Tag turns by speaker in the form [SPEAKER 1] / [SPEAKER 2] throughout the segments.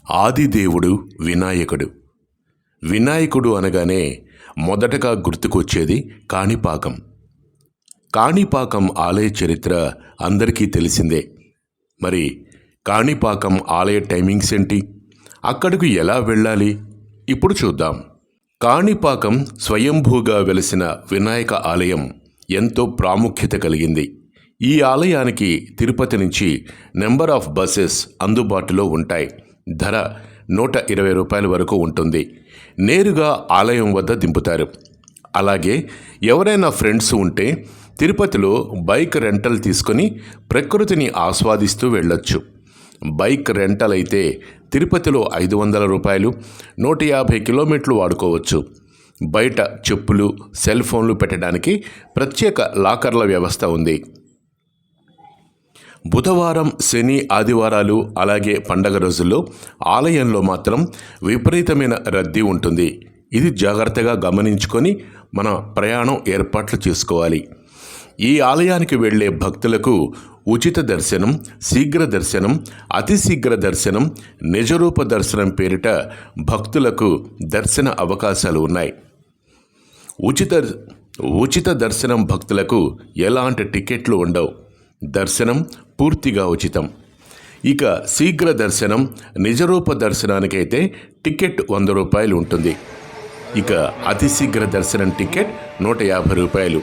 [SPEAKER 1] ఆదిదేవుడు వినాయకుడు. వినాయకుడు అనగానే మొదటగా గుర్తుకొచ్చేది కాణిపాకం. కాణిపాకం ఆలయ చరిత్ర అందరికీ తెలిసిందే. మరి కాణిపాకం ఆలయ టైమింగ్స్ ఏంటి, అక్కడికి ఎలా వెళ్ళాలి, ఇప్పుడు చూద్దాం. కాణిపాకం స్వయంభూగా వెలిసిన వినాయక ఆలయం ఎంతో ప్రాముఖ్యత కలిగింది. ఈ ఆలయానికి తిరుపతి నుంచి నెంబర్ ఆఫ్ బస్సెస్ అందుబాటులో ఉంటాయి. ధర 120 రూపాయల వరకు ఉంటుంది. నేరుగా ఆలయం వద్ద దింపుతారు. అలాగే ఎవరైనా ఫ్రెండ్స్ ఉంటే తిరుపతిలో బైక్ రెంటల్ తీసుకొని ప్రకృతిని ఆస్వాదిస్తూ వెళ్ళొచ్చు. బైక్ రెంటల్ అయితే తిరుపతిలో 500 రూపాయలు, 150 కిలోమీటర్లు వాడుకోవచ్చు. బయట చెప్పులు, సెల్ ఫోన్లు పెట్టడానికి ప్రత్యేక లాకర్ల వ్యవస్థ ఉంది. బుధవారం, శని, ఆదివారాలు అలాగే పండగ రోజుల్లో ఆలయంలో మాత్రం విపరీతమైన రద్దీ ఉంటుంది. ఇది జాగ్రత్తగా గమనించుకొని మన ప్రయాణం ఏర్పాట్లు చేసుకోవాలి. ఈ ఆలయానికి వెళ్ళే భక్తులకు ఉచిత దర్శనం, శీఘ్ర దర్శనం, అతి శీఘ్ర దర్శనం, నిజరూప దర్శనం పేరిట భక్తులకు దర్శన అవకాశాలు ఉన్నాయి. ఉచిత దర్శనం భక్తులకు ఎలాంటి టికెట్లు ఉండవు. దర్శనం పూర్తిగా ఉచితం. ఇక శీఘ్ర దర్శనం, నిజరూప దర్శనానికైతే టికెట్ 100 రూపాయలు ఉంటుంది. ఇక అతి శీఘ్ర దర్శనం టికెట్ 150 రూపాయలు.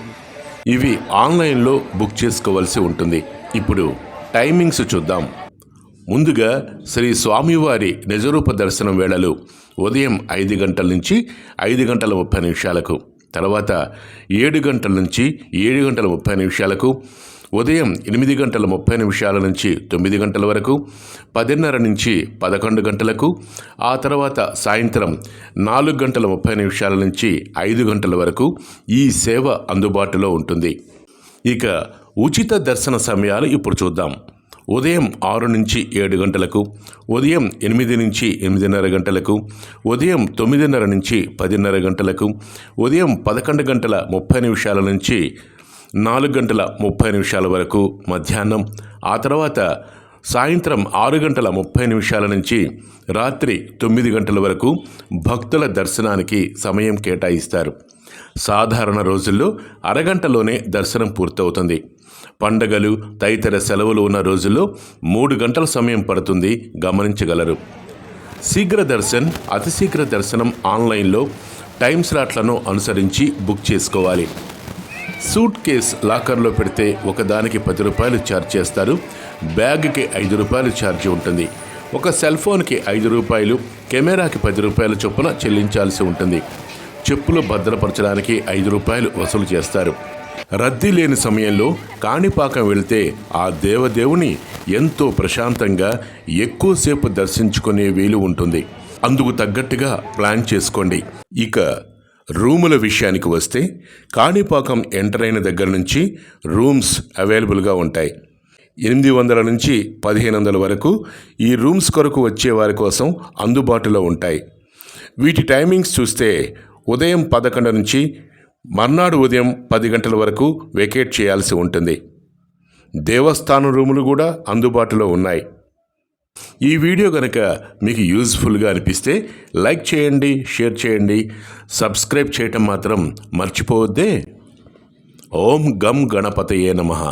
[SPEAKER 1] ఇవి ఆన్లైన్లో బుక్ చేసుకోవాల్సి ఉంటుంది. ఇప్పుడు టైమింగ్స్ చూద్దాం. ముందుగా శ్రీ స్వామివారి నిజరూప దర్శనం వేళలు ఉదయం 5 గంటల నుంచి 5 గంటల 30 నిమిషాలకు, తర్వాత 7 గంటల నుంచి 7 గంటల 30 నిమిషాలకు, ఉదయం 8 గంటల 30 నిమిషాల నుంచి 9 గంటల వరకు, 10:30 నుంచి 11 గంటలకు, ఆ తర్వాత సాయంత్రం 4 గంటల 30 నిమిషాల నుంచి 5 గంటల వరకు ఈ సేవ అందుబాటులో ఉంటుంది. ఇక ఉచిత దర్శన సమయాలు ఇప్పుడు చూద్దాం. ఉదయం 6 నుంచి 7 గంటలకు, ఉదయం 8 నుంచి 8:30 గంటలకు, ఉదయం 9:30 నుంచి 10:30 గంటలకు, ఉదయం 11 గంటల 30 నిమిషాల నుంచి 4 గంటల 30 నిమిషాల వరకు మధ్యాహ్నం, ఆ తర్వాత సాయంత్రం 6 గంటల 30 నిమిషాల నుంచి రాత్రి 9 గంటల వరకు భక్తుల దర్శనానికి సమయం కేటాయిస్తారు. సాధారణ రోజుల్లో అరగంటలోనే దర్శనం పూర్తవుతుంది. పండగలు, తదితర సెలవులు ఉన్న రోజుల్లో 3 గంటల సమయం పడుతుంది, గమనించగలరు. శీఘ్ర దర్శన్, అతి శీఘ్ర దర్శనం ఆన్లైన్లో టైం స్లాట్లను అనుసరించి బుక్ చేసుకోవాలి. సూట్ కేస్ లాకర్లో పెడితే ఒకదానికి 10 రూపాయలు ఛార్జ్ చేస్తారు. బ్యాగ్కి 5 రూపాయలు ఛార్జీ ఉంటుంది. ఒక సెల్ ఫోన్కి 5 రూపాయలు, కెమెరాకి 10 రూపాయల చొప్పున చెల్లించాల్సి ఉంటుంది. చెప్పులు భద్రపరచడానికి 5 రూపాయలు వసూలు చేస్తారు. రద్దీ లేని సమయంలో కాణిపాకం వెళితే ఆ దేవదేవుని ఎంతో ప్రశాంతంగా ఎక్కువసేపు దర్శించుకునే వీలు ఉంటుంది. అందుకు తగ్గట్టుగా ప్లాన్ చేసుకోండి. ఇక రూముల విషయానికి వస్తే కాణిపాకం ఎంటర్ అయిన దగ్గర నుంచి రూమ్స్ అవైలబుల్గా ఉంటాయి. 800 నుంచి 1500 వరకు ఈ రూమ్స్ కొరకు వచ్చే వారి కోసం అందుబాటులో ఉంటాయి. వీటి టైమింగ్స్ చూస్తే ఉదయం 11 నుంచి మర్నాడు ఉదయం 10 గంటల వరకు వెకేట్ చేయాల్సి ఉంటుంది. దేవస్థానం రూములు కూడా అందుబాటులో ఉన్నాయి. ఈ వీడియో కనుక మీకు యూజ్ఫుల్గా అనిపిస్తే లైక్ చేయండి, షేర్ చేయండి, సబ్స్క్రైబ్ చేయటం మాత్రం మర్చిపోవద్దే. ఓం గం గణపతయే నమః.